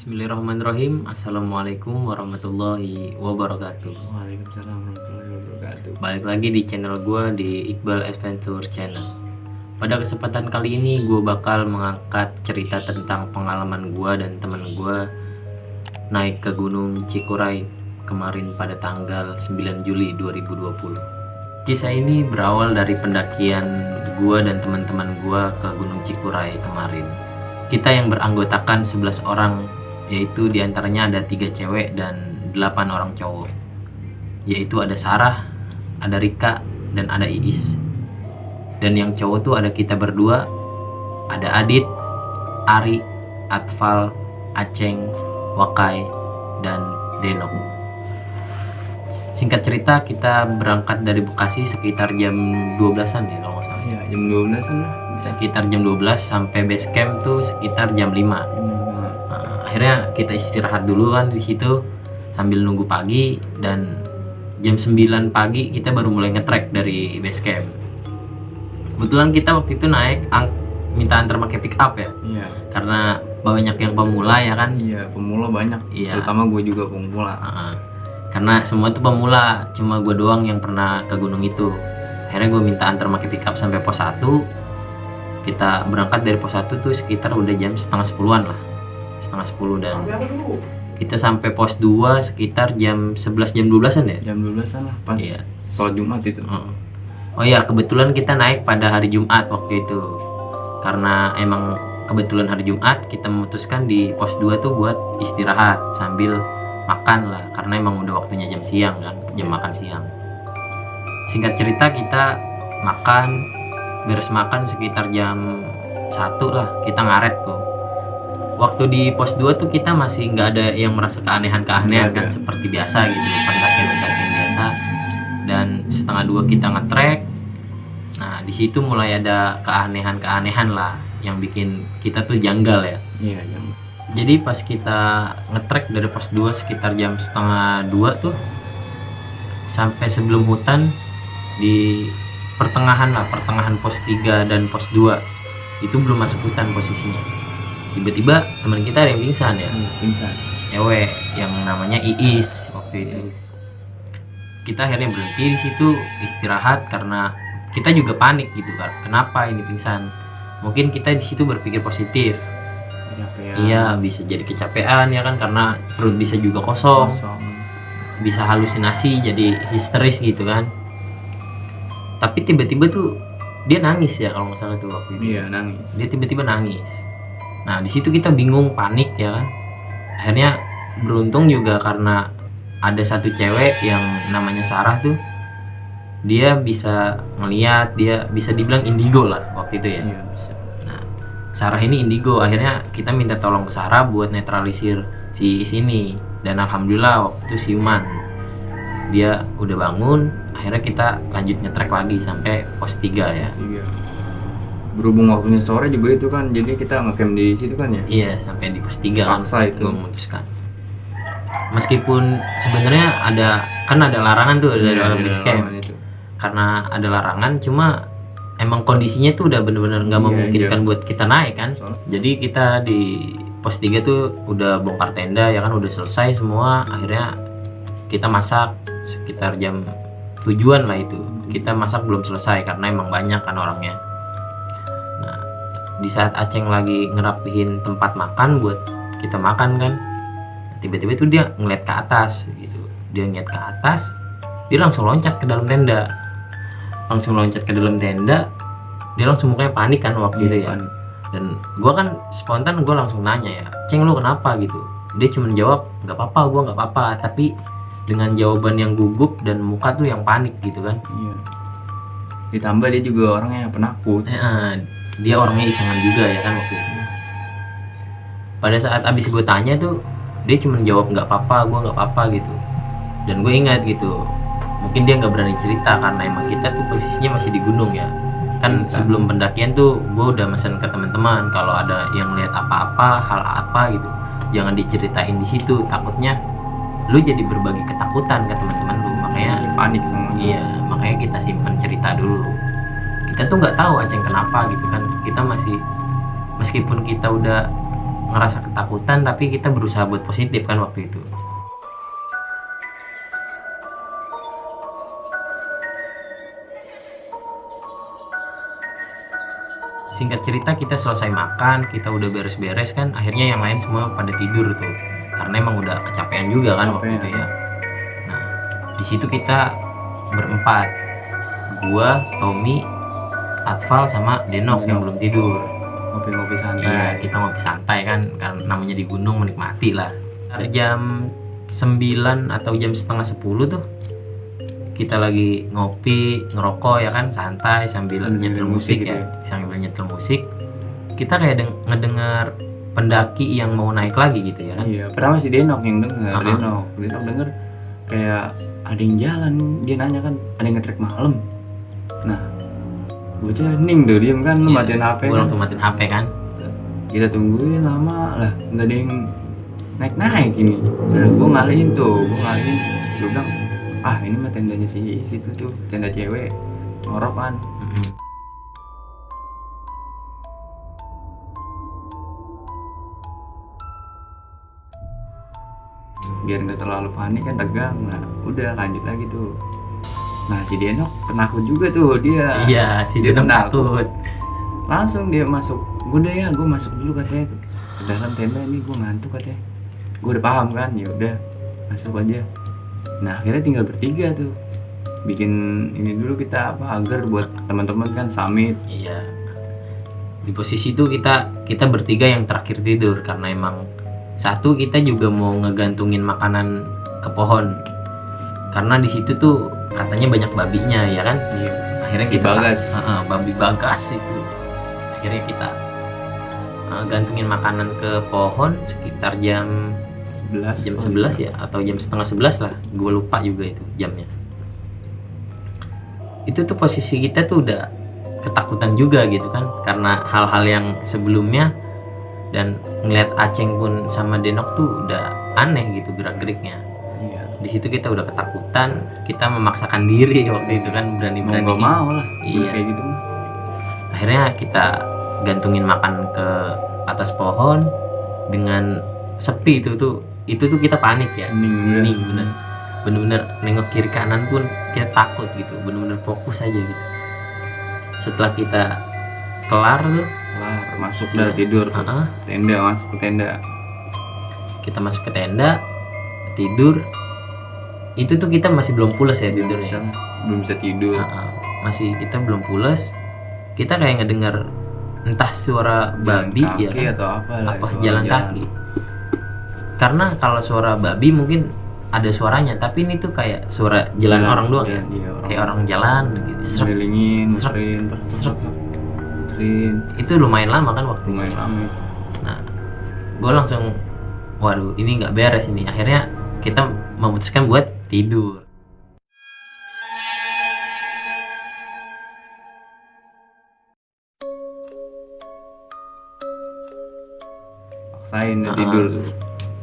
Bismillahirrahmanirrahim. Assalamualaikum warahmatullahi wabarakatuh. Waalaikumsalam warahmatullahi wabarakatuh. Balik lagi di channel gue di Iqbal Adventure Channel. Pada kesempatan kali ini gue bakal mengangkat cerita tentang pengalaman gue dan teman gue naik ke Gunung Cikuray kemarin pada tanggal 9 Juli 2020. Kisah ini berawal dari pendakian gue dan teman-teman gue ke Gunung Cikuray kemarin. Kita yang beranggotakan 11 orang, yaitu diantaranya ada 3 cewek dan 8 orang cowok, yaitu ada Sarah, ada Rika, dan ada Iis. Dan yang cowok tuh ada kita berdua, ada Adit, Ari, Atfal, Aceng, Wakai, dan Denok. Singkat cerita, kita berangkat dari Bekasi sekitar jam 12-an ya kalau nggak salah. Ya, jam 12-an lah. Sekitar jam 12 sampai base camp tuh sekitar jam 5. Nah, akhirnya kita istirahat dulu kan di situ sambil nunggu pagi, dan jam 9 pagi kita baru mulai nge-trek dari base camp. Kebetulan kita waktu itu naik minta antar pakai pick up ya. Iya. Karena banyak yang pemula ya kan. Iya, pemula banyak. Iya. Terutama gue juga pemula. Karena semua tuh pemula, cuma gue doang yang pernah ke gunung itu. Akhirnya gue minta antar pakai pick up sampai pos 1. Kita berangkat dari pos 1 tuh sekitar udah jam setengah 10-an lah, setengah 10, dan kita sampai pos 2 sekitar jam 11, jam 12-an ya. Jam 12-an lah, pas Iya. sholat Jumat itu. Oh iya, kebetulan kita naik pada hari Jumat waktu itu. Karena emang kebetulan hari Jumat, kita memutuskan di pos 2 tuh buat istirahat sambil makan lah, karena emang udah waktunya jam siang kan, jam makan siang. Singkat cerita, kita makan, beres makan sekitar jam 1 lah, kita ngaret tuh. Waktu di pos 2 tuh kita masih nggak ada yang merasa keanehan-keanehan kan, seperti biasa gitu, pendakian biasa. Dan setengah 2 kita nge-trek. Nah, di situ mulai ada keanehan-keanehan lah yang bikin kita tuh janggal ya. Iya, jam. Jadi pas kita nge-trek dari pos 2 sekitar jam setengah 2 tuh, sampai sebelum hutan di pertengahan pos 3 dan pos 2 itu belum masuk hutan posisinya. Tiba-tiba teman kita ada yang pingsan ya. Pingsan. Cewek yang namanya Iis waktu itu. Kita akhirnya berhenti di situ istirahat karena kita juga panik gitu kan. Kenapa ini pingsan? Mungkin kita di situ berpikir positif. Kecapean. Iya, bisa jadi kecapean ya kan, karena perut bisa juga kosong. Bisa halusinasi jadi histeris gitu kan. Tapi tiba-tiba tuh dia nangis ya kalau nggak salah tuh waktu itu. Iya, nangis. Dia tiba-tiba nangis. Nah, di situ kita bingung, panik ya kan. Akhirnya beruntung juga karena ada satu cewek yang namanya Sarah tuh. Dia bisa ngeliat, dia bisa dibilang indigo lah waktu itu ya. Iya, bisa. Nah, Sarah ini indigo. Akhirnya kita minta tolong ke Sarah buat netralisir si sini, dan alhamdulillah waktu itu siuman. Dia udah bangun. Akhirnya kita lanjut nge-trek lagi sampai pos 3 ya. Iya. Berhubung waktunya sore juga itu kan, jadi kita nge-camp di situ kan ya. Iya, sampai di pos 3 kan Paksa itu. gue memutuskan. Meskipun sebenarnya ada larangan tuh dari Iya, orang ada base camp. larangan itu. Karena ada larangan, cuma emang kondisinya tuh udah bener-bener nggak Iya, memungkinkan buat kita naik kan. Jadi kita di pos 3 tuh udah bongkar tenda ya kan, udah selesai semua. Akhirnya kita masak sekitar jam 7-an lah itu. Kita masak belum selesai karena emang banyak kan orangnya. Nah, di saat Aceng lagi ngerapihin tempat makan buat kita makan kan, tiba-tiba itu dia ngeliat ke atas gitu. Dia ngeliat ke atas, dia langsung loncat ke dalam tenda. Dia langsung mukanya panik kan waktu itu ya. Dan gue kan spontan, gue langsung nanya ya, Ceng, lu kenapa gitu? Dia cuma jawab, nggak apa-apa, gue nggak apa-apa. Tapi dengan jawaban yang gugup dan muka tuh yang panik gitu kan. Iya. Ditambah dia juga orangnya yang penakut. Dia orangnya isangan juga ya kan waktu itu. Pada saat abis gue tanya tuh, dia cuma jawab nggak apa-apa, gue nggak apa-apa gitu. Dan gue ingat gitu, mungkin dia nggak berani cerita karena emang kita tuh posisinya masih di gunung ya kan. Sebelum pendakian tuh gue udah mesen ke teman-teman, kalau ada yang lihat apa-apa, hal apa gitu, jangan diceritain di situ, takutnya lu jadi berbagi ketakutan ke teman-teman lu. Makanya Panik semua. iya, makanya kita simpan cerita dulu. Kita tuh nggak tahu Aceng kenapa gitu kan. Kita masih, meskipun kita udah ngerasa ketakutan, tapi kita berusaha buat positif kan waktu itu. Singkat cerita, kita selesai makan, kita udah beres-beres kan, akhirnya yang lain semua pada tidur tuh, karena emang udah kecapean juga kan waktu itu ya. Nah, di situ kita berempat, gua, Tommy, Atfal sama Denok yang belum tidur. Ngopi-ngopi Iya, santai. kita ngopi santai kan namanya di gunung, menikmati lah. Jam 9 atau jam setengah 10 tuh kita lagi ngopi, ngerokok ya kan, santai sambil nyetel musik gitu ya. Sambil nyetel musik, kita kayak ngedengar pendaki yang mau naik lagi gitu ya kan. Iya, pertama si Denok yang denger. Denok denger kayak ada yang jalan, dia nanya kan ada yang nge-track malam. Nah, bocah hening tuh, diem kan, lu matiin HP Gue kan. langsung matiin HP kan. Kita tungguin lama lah, nggak ada yang naik ini. Nah, gue ngalihin, gue bilang, ah ini mah tendanya si situ tuh, tenda cewek, ngorok kan. Biar nggak terlalu panik kan, tegang. Nah, udah lanjut lagi tuh. Nah, si Denok penakut juga tuh dia. Iya, si Dia Denok penakut. takut. Langsung dia masuk. Gue masuk dulu katanya ke dalam tenda, ini gue ngantuk katanya. Gue udah paham kan, ya udah masuk aja. Nah, akhirnya tinggal bertiga tuh. Bikin ini dulu kita agar buat teman-teman kan summit. Iya. Di posisi itu kita bertiga yang terakhir tidur, karena emang satu, kita juga mau ngegantungin makanan ke pohon. Karena di situ tuh katanya banyak babinya ya kan. Iya. Akhirnya Si kita Bagas. babi Bagas itu. Akhirnya kita gantungin makanan ke pohon sekitar jam 11 ya, atau jam setengah 11 lah, gue lupa juga itu jamnya. Itu tuh posisi kita tuh udah ketakutan juga gitu kan, karena hal-hal yang sebelumnya, dan ngeliat Aceng pun sama Denok tuh udah aneh gitu gerak-geriknya. Iya. Di situ kita udah ketakutan, kita memaksakan diri waktu itu kan, berani-berani. Mau nggak mau lah, Iya. kayak gitu mah. Akhirnya kita gantungin makan ke atas pohon dengan sepi itu tuh kita panik ya. Hening, Bener-bener nengok kiri kanan pun kita takut gitu, bener-bener fokus aja gitu. Setelah kita kelar tuh, masuk dah tidur. Tenda, masuk ke tenda. kita masuk ke tenda, tidur. Itu tuh kita masih belum pules ya tidurnya. Belum bisa tidur. Masih kita belum pules. Kita kayak ngedengar entah suara babi kaki ya kan? atau apa Jalan kaki. Karena kalau suara babi mungkin ada suaranya, tapi ini tuh kayak suara jalan orang doang ya. Kayak orang jalan gitu. Selilingin, Srek. muterin, Srek. muterin. Itu lumayan lama kan waktu Lumayan lama. Nah, gue langsung, waduh ini nggak beres ini. Akhirnya kita memutuskan buat tidur. Paksain dia tidur tuh.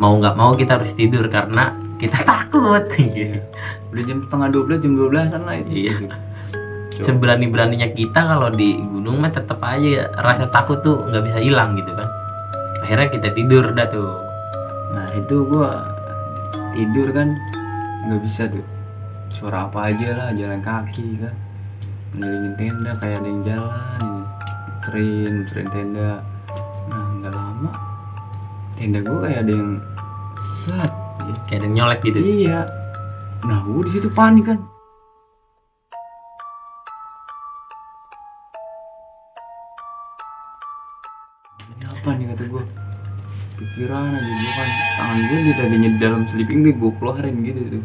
Mau nggak mau kita harus tidur karena kita takut. Udah jam setengah 12, jam 12-an lah itu. Iya. Seberani-beraninya kita kalau di gunung mah tetap aja rasa takut tuh nggak bisa hilang gitu kan. Akhirnya kita tidur dah tuh. Nah itu gua tidur kan nggak bisa tuh, suara apa aja lah, jalan kaki kan, ngelilingin tenda kayak ada yang jalan, muterin tenda. Nah nggak lama tenda gua kayak ada yang set, Kayak ada yang nyolek gitu. iya. Nah gua di situ panik kan. Ini apa nih kata gua, pikiran aja gua kan, tangan gua gitu tadinya di dalam sleeping bag gua keluarin gitu tuh.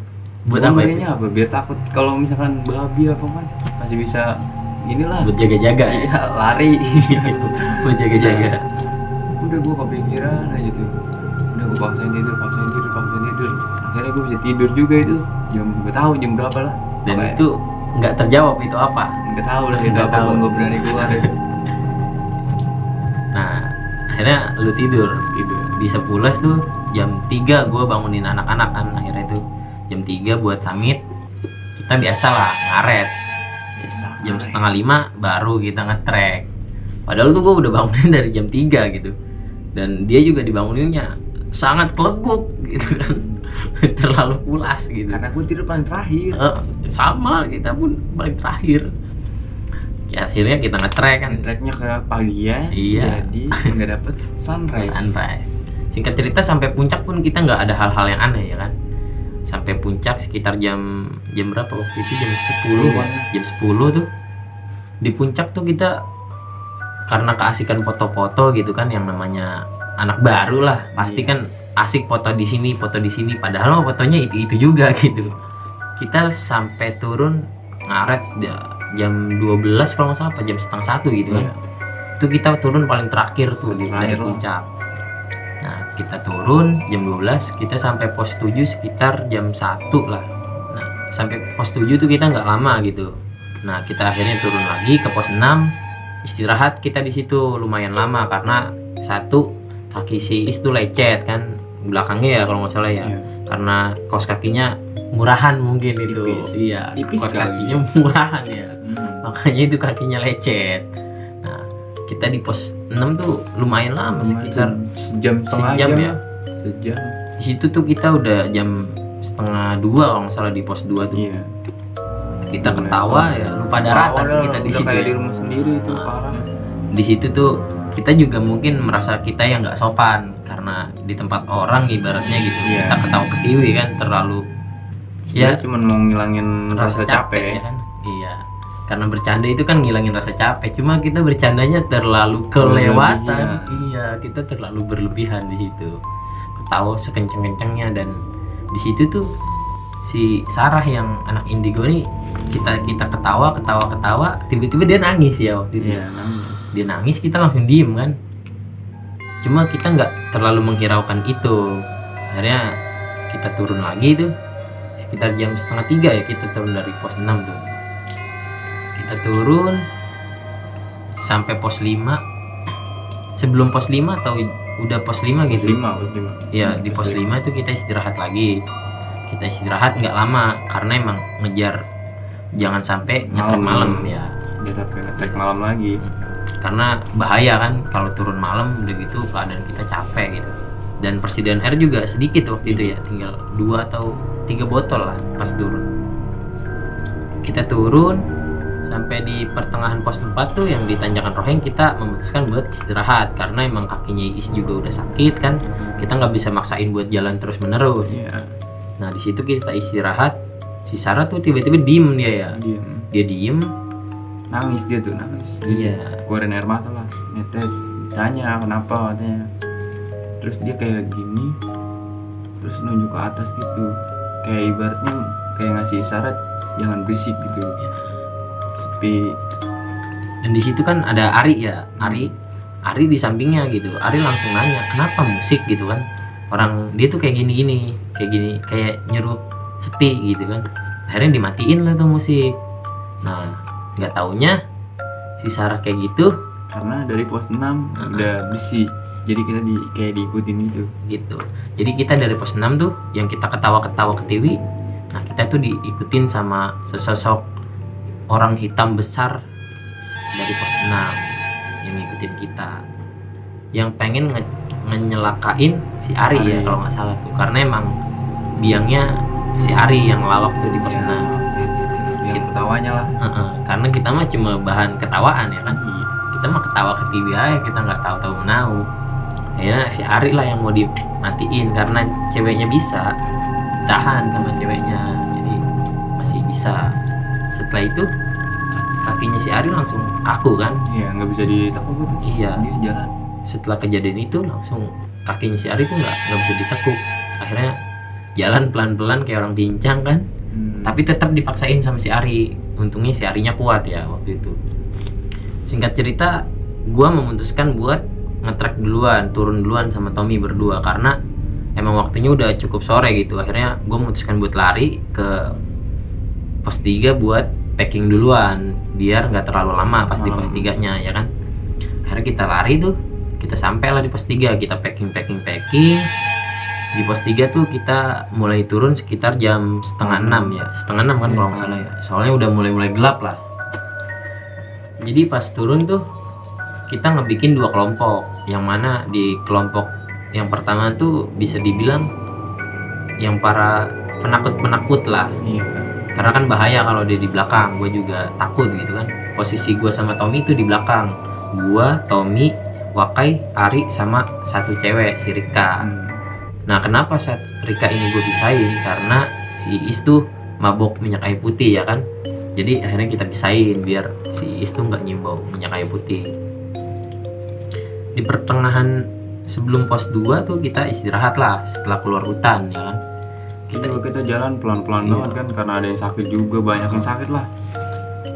Buat Gua apa ngerinya apa? Biar takut kalau misalkan babi apa kan masih bisa inilah. Buat jaga-jaga ya. Iya, lari. Buat jaga-jaga. Udah gua kepikiran aja tuh. Udah gua paksain tidur. Akhirnya gua bisa tidur juga itu. Jam gak tahu jam berapa lah. Dan Pokoknya itu nggak terjawab itu apa. nggak tahu lah itu Nggak apa, tahu. gua nggak berani keluar itu. Nah, akhirnya lu tidur. Tidur. Bisa pulas tuh jam 3 gue bangunin anak-anak kan. Akhirnya tuh jam 3 buat summit. Kita biasa lah ngaret. Biasa. Jam setengah 5 baru kita nge-track. Padahal tuh gue udah bangunin dari jam 3 gitu. dan dia juga dibanguninnya sangat kelebuk gitu kan. Terlalu pulas gitu. Karena gue tidur paling terakhir. Sama, kita pun paling terakhir. Ya, akhirnya kita nge-trek kan. Treknya ke pagian, Iya. jadi nggak dapet sunrise. Singkat cerita sampai puncak pun kita nggak ada hal-hal yang aneh ya kan. Sampai puncak sekitar jam berapa waktu itu, jam 10 kan? Jam 10 tuh di puncak tuh kita karena keasikan foto-foto gitu kan, yang namanya anak baru lah pasti kan asik foto di sini padahal fotonya itu juga gitu. Kita sampai turun ngaret jam 12 kalau nggak salah, apa jam setengah 1 gitu kan. Itu kita turun paling terakhir tuh dari puncak. Nah, kita turun jam 12, kita sampai pos 7 sekitar jam 1 lah. Nah, sampai pos 7 tuh kita nggak lama gitu. Nah, kita akhirnya turun lagi ke pos 6, istirahat kita di situ lumayan lama karena satu, kaki si Is tuh lecet kan belakangnya ya kalau nggak salah ya. Karena kaos kakinya murahan mungkin itu. Iya, kaos kakinya murahan ya. Makanya itu kakinya lecet. Nah, kita di pos 6 tuh lumayan lama, sekitar sejam ya. Sejam. Di situ tuh kita udah jam setengah 2 kalau nggak salah di pos 2 tuh. Kita ketawa ya, lupa daratan kita di situ. Kayak di rumah sendiri itu parah. Di situ tuh kita juga mungkin merasa kita yang nggak sopan karena di tempat orang ibaratnya gitu. Kita ketawa ketiwi kan, terlalu ya cuma mau ngilangin rasa capek ya kan. Iya, karena bercanda itu kan ngilangin rasa capek, cuma kita bercandanya terlalu kelewatan. Iya, kita terlalu berlebihan di situ, ketawa sekenceng-kencengnya. Dan di situ tuh si Sarah yang anak indigo nih, kita ketawa tiba-tiba dia nangis ya waktu itu. Dia nangis, kita langsung diem kan, cuma kita nggak terlalu menghiraukan itu. Akhirnya kita turun lagi tuh sekitar jam setengah 3 ya, kita turun dari pos 6 tuh. Kita turun sampai pos 5. Sebelum pos 5 atau udah pos 5 gitu? 5. Ya, di pos 5 itu kita istirahat lagi. Kita istirahat nggak lama karena emang ngejar jangan sampai ngetrek malam ya. Ngetrek malam lagi. Karena bahaya kan kalau turun malam udah gitu, keadaan kita capek gitu. Dan persediaan air juga sedikit waktu itu ya, tinggal 2 atau 3 botol lah pas turun. Kita turun sampai di pertengahan pos 4 tuh yang di Tanjakan Roheng, kita memutuskan buat istirahat karena emang kakinya Is juga udah sakit kan, kita nggak bisa maksain buat jalan terus menerus. Nah, di situ kita istirahat. Si Sarah tuh tiba-tiba diem dia ya. Dia diem, nangis dia tuh. Iya, keluarin air mata lah, netes. Tanya kenapa katanya. Terus dia kayak gini, terus nunjuk ke atas gitu, kayak ibaratnya kayak ngasih isyarat jangan berisik gitu. Sepi. Dan di situ kan ada Ari ya, Ari di sampingnya gitu. Ari langsung nanya kenapa musik gitu kan, orang dia tuh kayak gini, kayak nyuruh sepi gitu kan. Akhirnya dimatiin lah tuh musik. Nah, nggak taunya si Sarah kayak gitu karena dari pos 6 udah bersih, jadi kita kayak diikutin gitu. Jadi kita dari pos 6 tuh yang kita ketawa ketiwi, nah kita tuh diikutin sama sesosok orang hitam besar dari pos 6 yang ngikutin kita, yang pengen nyelakain si Ari ya kalau nggak salah tuh, karena emang biangnya si Ari yang lawak tuh di pos 6. Yang ketawanya lah. Karena kita mah cuma bahan ketawaan ya kan. Kita mah ketawa ketiwi aja, kita nggak tahu menau. Akhirnya si Ari lah yang mau dimatiin karena ceweknya bisa tahan sama ceweknya, jadi masih bisa. Setelah itu kakinya si Ari langsung kaku kan. Iya, nggak bisa ditekuk tuh. Iya, dia jalan. Setelah kejadian itu langsung kakinya si Ari tuh nggak bisa ditekuk. Akhirnya jalan pelan-pelan kayak orang pincang kan. Tapi tetap dipaksain sama si Ari. Untungnya si Arinya kuat ya waktu itu. Singkat cerita, gua memutuskan buat nge-trek duluan, turun duluan sama Tommy berdua karena emang waktunya udah cukup sore gitu. Akhirnya gua memutuskan buat lari ke pos 3 buat packing duluan biar nggak terlalu lama pas di pos 3-nya ya kan. Akhirnya kita lari tuh, kita sampai lah di pos 3, kita packing. Di pos 3 tuh kita mulai turun sekitar jam setengah 6 ya, setengah 6 kan kalau nggak salah ya, soalnya udah mulai gelap lah. Jadi pas turun tuh kita ngebikin 2 kelompok. yang mana di kelompok yang pertama tuh bisa dibilang yang para penakut lah, Iya. karena kan bahaya kalau dia di belakang. Gue juga takut gitu kan. Posisi gue sama Tommy itu di belakang, gue, Tommy, Wakai, Ari, sama satu cewek si Rika. Nah kenapa saat Rika ini gue pisahin, karena si Iis tuh mabok minyak kayu putih ya kan. Jadi akhirnya kita pisahin biar si Iis tuh nggak nyium bau minyak kayu putih. Di pertengahan sebelum pos 2 tuh kita istirahat lah setelah keluar hutan ya kan. Kita jalan pelan-pelan Iya. banget kan, karena ada yang sakit juga, banyak yang sakit lah.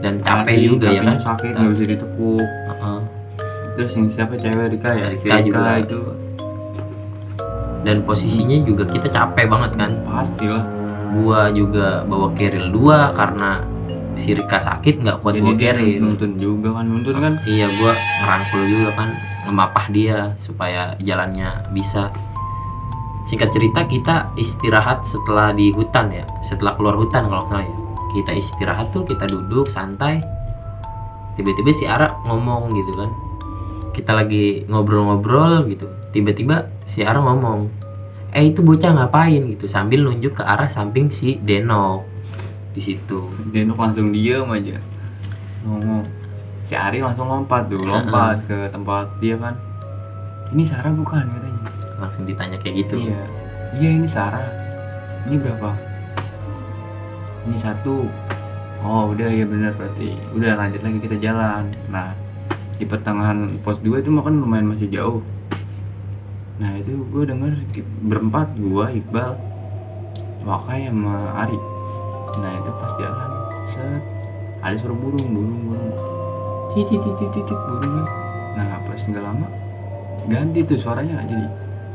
Dan capek juga ya kan. Sakit nggak bisa ditekuk. Heeh. Terus yang siapa, cewek Rika ya? Si Rika juga. itu Dan posisinya juga kita capek banget kan. pastilah. Gua juga bawa keril 2 karena si Rika sakit nggak kuat Jadi bawa dia keril. nuntun juga kan, nuntun kan. Iya, gua ngerangkul juga kan, ngemapah dia supaya jalannya bisa. Singkat cerita kita istirahat setelah di hutan ya, setelah keluar hutan kalau nggak salah ya. Kita istirahat tuh, kita duduk santai. Tiba-tiba si Ara ngomong gitu kan. Kita lagi ngobrol-ngobrol gitu. Tiba-tiba si Ara ngomong, itu bocah ngapain gitu, sambil nunjuk ke arah samping si Denok di situ. Denok langsung diem aja ngomong. Si Ari langsung lompat ke tempat dia kan. Ini Sarah bukan, katanya. Langsung ditanya kayak gitu. Iya ini Sarah. Ini berapa? Ini 1. Oh udah, ya benar berarti. Udah lanjut lagi kita jalan. Nah di pertengahan pos 2 itu makan lumayan masih jauh. Nah itu gue denger berempat, gue, Iqbal, Wakai sama Ari. Nah itu pas jalan set, ada suara burung titik burungnya. Nah pas nggak lama ganti tuh suaranya, jadi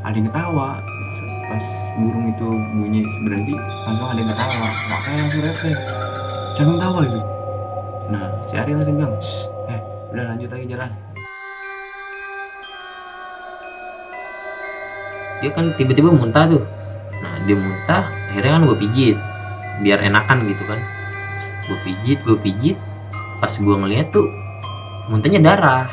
ada yang ketawa. Pas burung itu bunyi berhenti, langsung ada yang ketawa. Wakai langsung refleks, siapa yang tawa itu? Nah si Ari langsung bilang, udah lanjut lagi jalan. Dia kan tiba-tiba muntah tuh. Nah dia muntah, akhirnya kan gue pijit biar enakan gitu kan. Gue pijit, pas gue ngeliat tuh muntahnya darah.